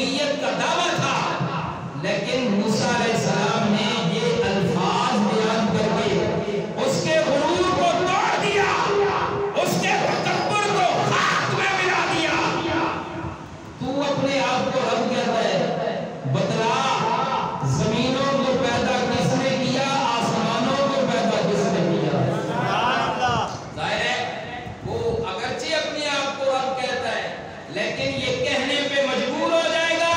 الوحیت کا دعویٰ تھا، لیکن موسیٰ علیہ السلام نے یہ الفاظ بیان کر کے اس کے غرور کو توڑ دیا، اس کے تکبر کو خاک میں ملا دیا۔ تو اپنے آپ کو رب کہتا ہے، بتلا زمینوں کو پیدا کس نے کیا، آسمانوں کو پیدا کس نے کیا؟ ظاہر ہے وہ اگرچہ اپنے آپ کو رب کہتا ہے، لیکن یہ کہنے پہ مجبور ہو جائے گا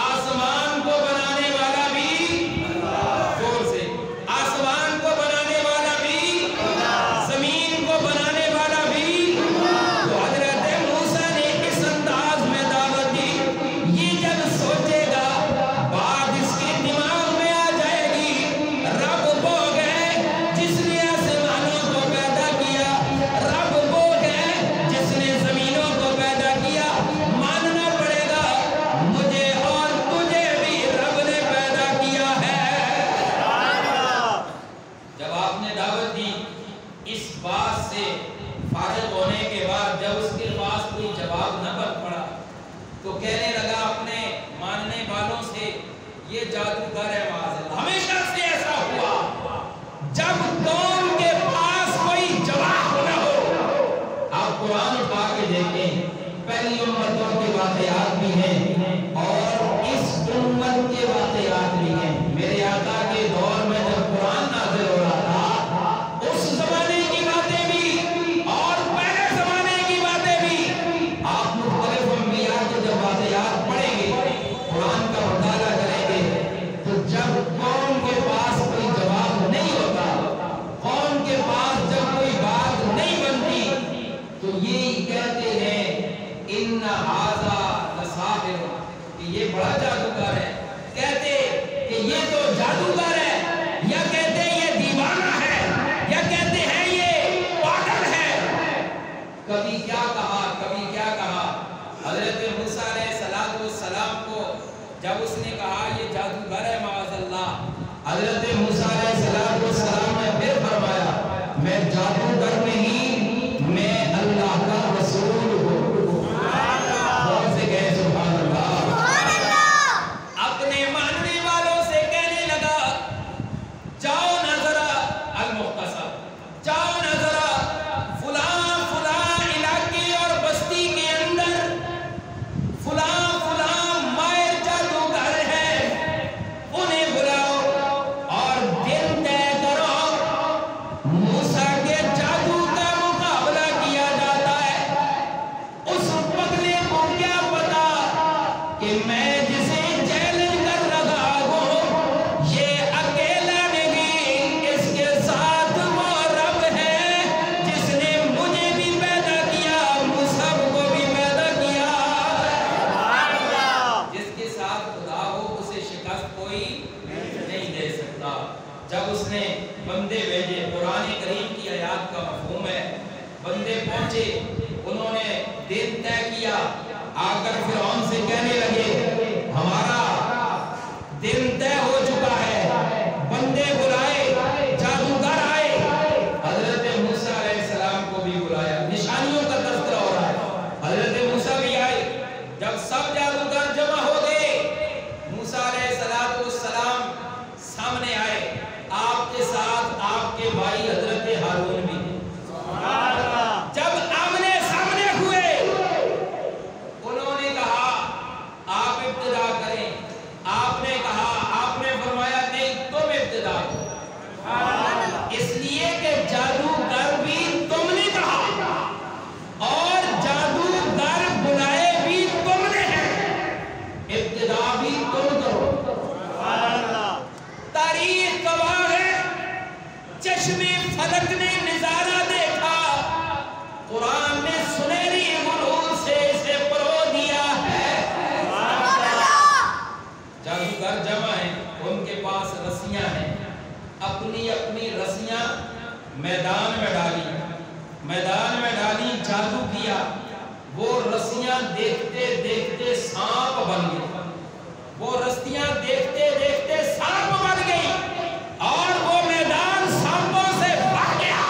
آسمان کو بنانے والا بھی، زور سے، آسمان کو بنانے والا بھی، زمین کو بنانے والا بھی۔ تو حضرت موسیٰ نے اس انداز میں دعوت دی، یہ جب سوچے گا بات اس کے دماغ میں آ جائے گی، رب وہ ہے جس نے آسمانوں کو پیدا کیا، رب وہ ہے جس نے زمینوں کو پیدا کیا، ماننا پڑے گا مجھے اور تجھے بھی رب نے پیدا کیا ہے۔ جب آپ نے دعوت دی، اس بات سے فارغ ہونے کے بعد جب اس کے پاس کوئی جواب نہ بن پڑا تو کہنے لگا اپنے ماننے والوں سے، یہ جادوگر ہے معاذ اللہ۔ ہمیشہ سے ایسا ہوا جب قوم کے پاس کوئی جواب نہ ہو۔ آپ قرآن اٹھا کے دیکھیں، پہلی امتوں کے واقعات بھی ہیں اور اس امت کے واقعات بھی ہیں۔ میرے آقا کے دور میں جب قرآن نازل ہو رہا تھا، اس زمانے کی باتیں بھی اور پہلے زمانے کی باتیں بھی، آپ مختلف انبیاء کے جب واقعات پڑھیں گے، قرآن کا مطالعہ کریں گے، تو جب قوم کے پاس کوئی جواب نہیں ہوتا، قوم کے پاس جب کوئی بات نہیں بنتی، تو یہی کہتے ہیں ان ھذا لساحر، کہ یہ بڑا جادوگر ہے، کہتے کہ یہ تو جادوگر ہے، یا کہتے یہ دیوانہ ہے، یا کہتے ہیں یہ پاگل ہے۔ کبھی کیا کہا، کبھی کیا کہا۔ حضرت موسیٰ علیہ السلام کو جب اس نے کہا یہ جادوگر ہے معاذ اللہ، حضرت موسیٰ علیہ السلام نے پھر فرمایا میں جادوگر نہیں، میں اللہ کا رسول ہوں۔ سے کہے سبحان اللہ۔ اپنے ماننے والوں سے کہنے لگا جاؤ نظرہ المختصر، جاؤ نظرہ فلاں فلاں علاقے اور بستی کے اندر فلاں فلاں ماہر جادوگر ہے، انہیں بلاؤ اور دن طے کرو، موسیٰ کے جادو کا مقابلہ کیا جاتا ہے۔ اس پگلے کو کیا پتا کہ میں جسے چیلنج کر رہا ہوں یہ اکیلا نہیں، اس کے ساتھ وہ رب ہے جس نے مجھے بھی پیدا کیا، مصعب کو بھی پیدا کیا۔ جس کے ساتھ خدا ہو اسے شکست کوئی نہیں دے سکتا۔ جب اس نے بندے بھیجے، قرآن کریم کی آیات کا مفہوم ہے، بندے پہنچے، انہوں نے دن طے کیا، آ کر فرعون سے کہنے لگے ہمارا دن طے ہو چکا ہے، بندے بلائے، جادوگر آئے۔ حضرت موسیٰ علیہ السلام کو بھی بلایا، نشانیوں کا تذکرہ ہو رہا ہے، حضرت موسیٰ بھی آئے۔ جب سب جادوگر جمع ہو گئے، موسیٰ علیہ السلام سامنے آئے، آپ کے ساتھ آپ کے بھائی حضرت ہارون بھی۔ جب آمنے سامنے ہوئے، انہوں نے کہا آپ ابتدا کریں، آپ نے کہا، آپ نے فرمایا نہیں تم ابتدا کرو، اس لیے کہ جادوگر بھی تم نے کہا اور جادوگر بلائے بھی تم نے ہیں، ابتدا بھی تم کرو۔ تاریخ گواہ ہے، چشم فلک نے نظارہ دیکھا، قرآن نے سنہری غرور سے اسے پرو دیا ہے۔ جادوگر جمع ہیں، ان کے پاس رسیاں ہیں، اپنی اپنی رسیاں میدان میں ڈالی، جادو کیا، وہ رسیاں دیکھتے دیکھتے سانپ بن گئی، وہ رسیاں دیکھتے دیکھتے سانپ بن گئی اور وہ میدان سانپوں سے بھر گیا۔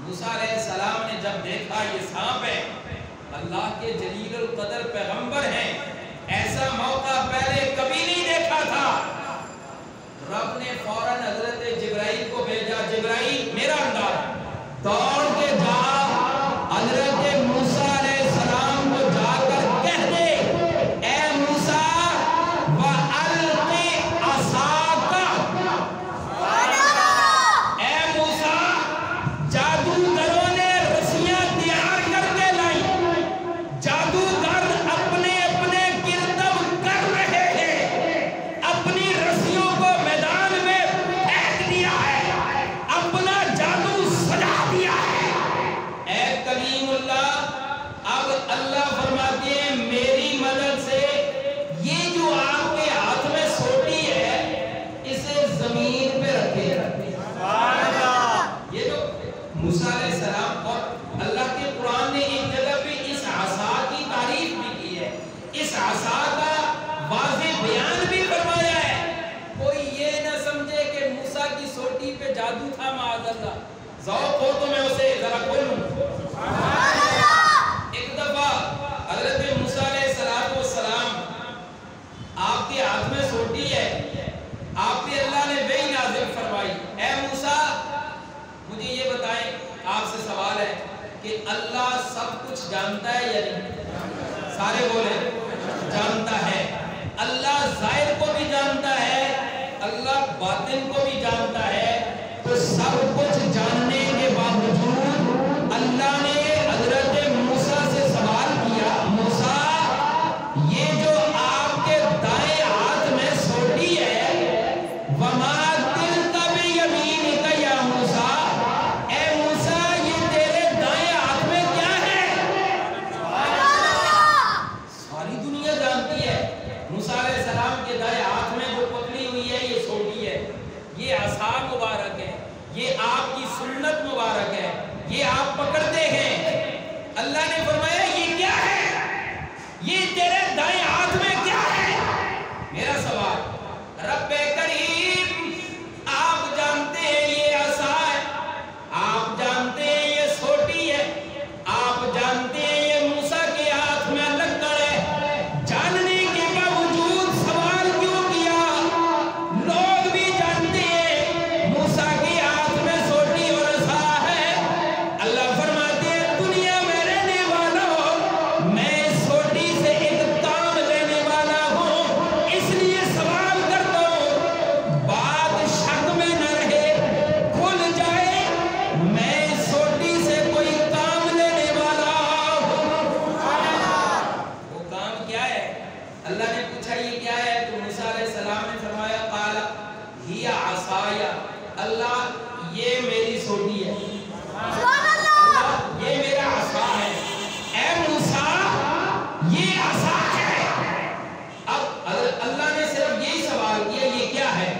موسیٰ علیہ السلام نے جب دیکھا یہ سانپ ہے، اللہ کے جلیل القدر پیغمبر ہیں، جادو تھا معاذ اللہ، ذوق ہو تو میں اسے ذرا کھولوں۔ ایک دفعہ حضرت موسیٰ علیہ السلام آپ کے ہاتھ میں سوٹی ہے، آپ پہ اللہ نے وحی نازل فرمائی، اے موسیٰ مجھے یہ بتائیں، آپ سے سوال ہے کہ اللہ سب کچھ جانتا ہے یا نہیں؟ سارے بولے جانتا ہے۔ اللہ ظاہر کو بھی جانتا ہے، اللہ باطن کو بھی جانتا ہے، تو سب کچھ جاننے کے باوجود اللہ نے حضرت موسیٰ سے سوال کیا، موسیٰ یہ جو آپ کے دائیں ہاتھ میں سوٹی ہے، وما تلک بیمینک یا موسیٰ، اے موسیٰ یہ تیرے دائیں ہاتھ میں کیا ہے؟ ساری دنیا جانتی ہے موسیٰ علیہ السلام کے دائیں ہاتھ میں جو پکڑی ہوئی ہے یہ سوٹی ہے، یہ عصا مبارک ہے، یہ آپ کی سنت مبارک ہے، یہ آپ پکڑتے ہیں۔ اللہ نے فرمایا یہ کیا ہے؟ یہ تیرے دائیں ہاتھ میں کیا ہے؟ میرا سوال، رب کریم آپ جانتے ہیں یہ عصا ہے، آپ جانتے ہیں یہ سوٹی ہے، آپ جانتے ہیں یہ موسیٰ کے ہاتھ میں لکڑ ہے، جاننے کے باوجود سوال کیوں کیا؟ لوگ بھی جانتے ہیں موسیٰ کے ہاتھ میں سوٹی اور عصا ہے۔ اللہ فرماتے ہیں دنیا میں رہنے والوں، میں سوٹی سے ایک کام لینے والا ہوں، اس لیے سوال کرتا ہوں، بات شک میں نہ رہے، کھل جائے، میں سوٹی سے کوئی کام لینے والا ہوں۔ وہ کام کیا ہے؟ اللہ نے پوچھا یہ کیا ہے؟ تو موسیٰ علیہ السلام نے فرمایا قال ہی عصای، اللہ یہ میری سوٹی ہے، اللہ یہ میرا عصا ہے، اے موسیٰ یہ عصا ہے۔ اب اللہ نے صرف یہی سوال کیا یہ کیا ہے؟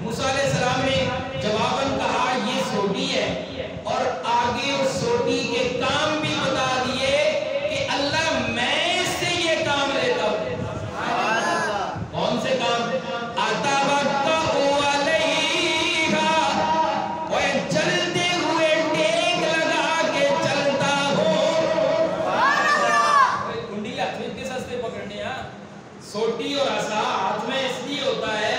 موسیٰ علیہ السلام نے جواباً کہا یہ سوٹی ہے، اور آگے اس سوٹی کے کام بھی بتا دیے کہ اللہ میں اس سے یہ کام لیتا ہوں۔ کون سے کام؟ اتوکل علیہا، وہ چلتے ہوئے ٹیک لگا کے چلتا ہوں۔ کنڈی ہاتھ میں کس ہستے پکڑنے ہاں؟ سوٹی اور عصا ہاتھ میں اس لیے ہوتا ہے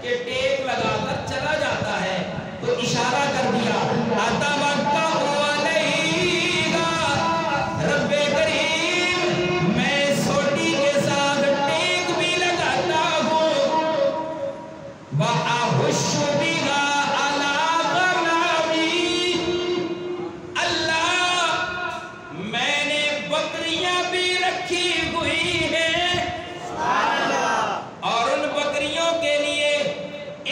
کہ ٹیک لگا کر چلا جاتا ہے، تو اشارہ کر دیا اتوکل علیہا، رب کریم میں سوٹی کے ساتھ ٹیک بھی لگاتا ہوں، وَأَحُشُّ بِهَا عَلَىٰ غَنَمِي، اللہ میں نے بکریاں بھی رکھی ہوئی ہیں، اور ان بکریوں کے لیے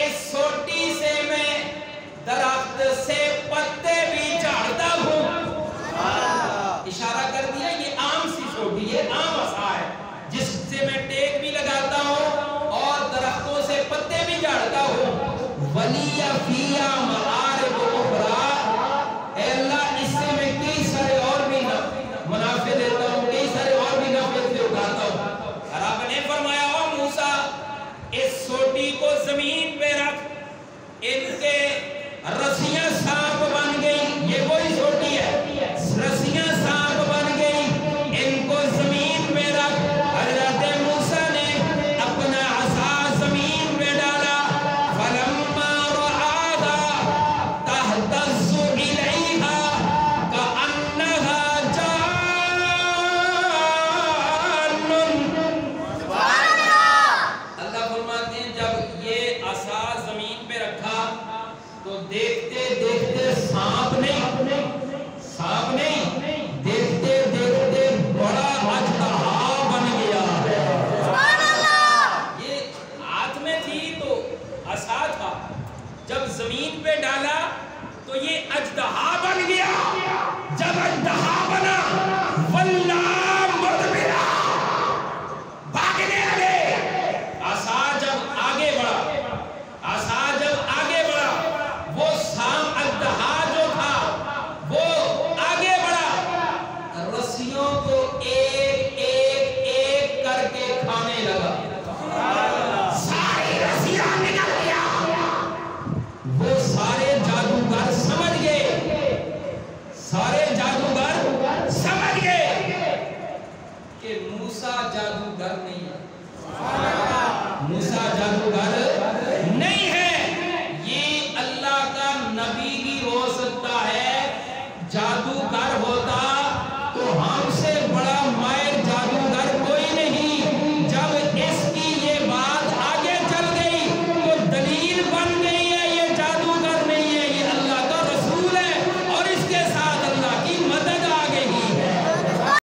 اس سوٹی سے میں درخت سے پتے بھی جھاڑتا ہوں۔ اشارہ کر دیا یہ عام سی سوٹی ہے، عام عصا ہے جس سے میں ٹیک بھی لگاتا ہوں اور درختوں سے پتے بھی جھاڑتا ہوں۔ وَلِيَ فِيهَا مَآرِبُ أُخْرَىٰ، اے اللہ اس سے میں کئی سارے اور بھی منافع لیتا ہوں، کئی سارے اور بھی نفع سے اٹھاتا ہوں۔ اور آپ نے فرمایا او موسیٰ اس سوٹی کو زمین پہ رکھ، ان کے رسیاں سانپ بن گئی، یہ وہی سوٹی ہے، رسیاں سانپ بن گئی، ان کو زمین پہ رکھ۔ حضرت موسیٰ نے اپنا عصا زمین پہ ڈالا، فلما رآها تہتز الیہا کأنها جان۔ اللہ فرماتے ہیں جب یہ عصا زمین پہ رکھا تو دیکھتے دیکھتے سانپ نہیں، دیکھتے دیکھتے بڑا اژدہا بن گیا۔ یہ ہاتھ میں تھی تو عصا تھا، جب زمین پہ ڈالا تو یہ اژدہا بن گیا۔ جب اژدہا بنا واللہ مدبرا، بھاگنے لگے۔ عصا جب آگے بڑھا، عصا جب آگے بڑھا، وہ سام اژدہا جو تھا وہ آگے بڑھا، رسیوں کو ایک ایک ایک کر کے کھانے لگا، ساری رسیاں نکل گیا۔ وہ سارے جادو موسیٰ جادوگر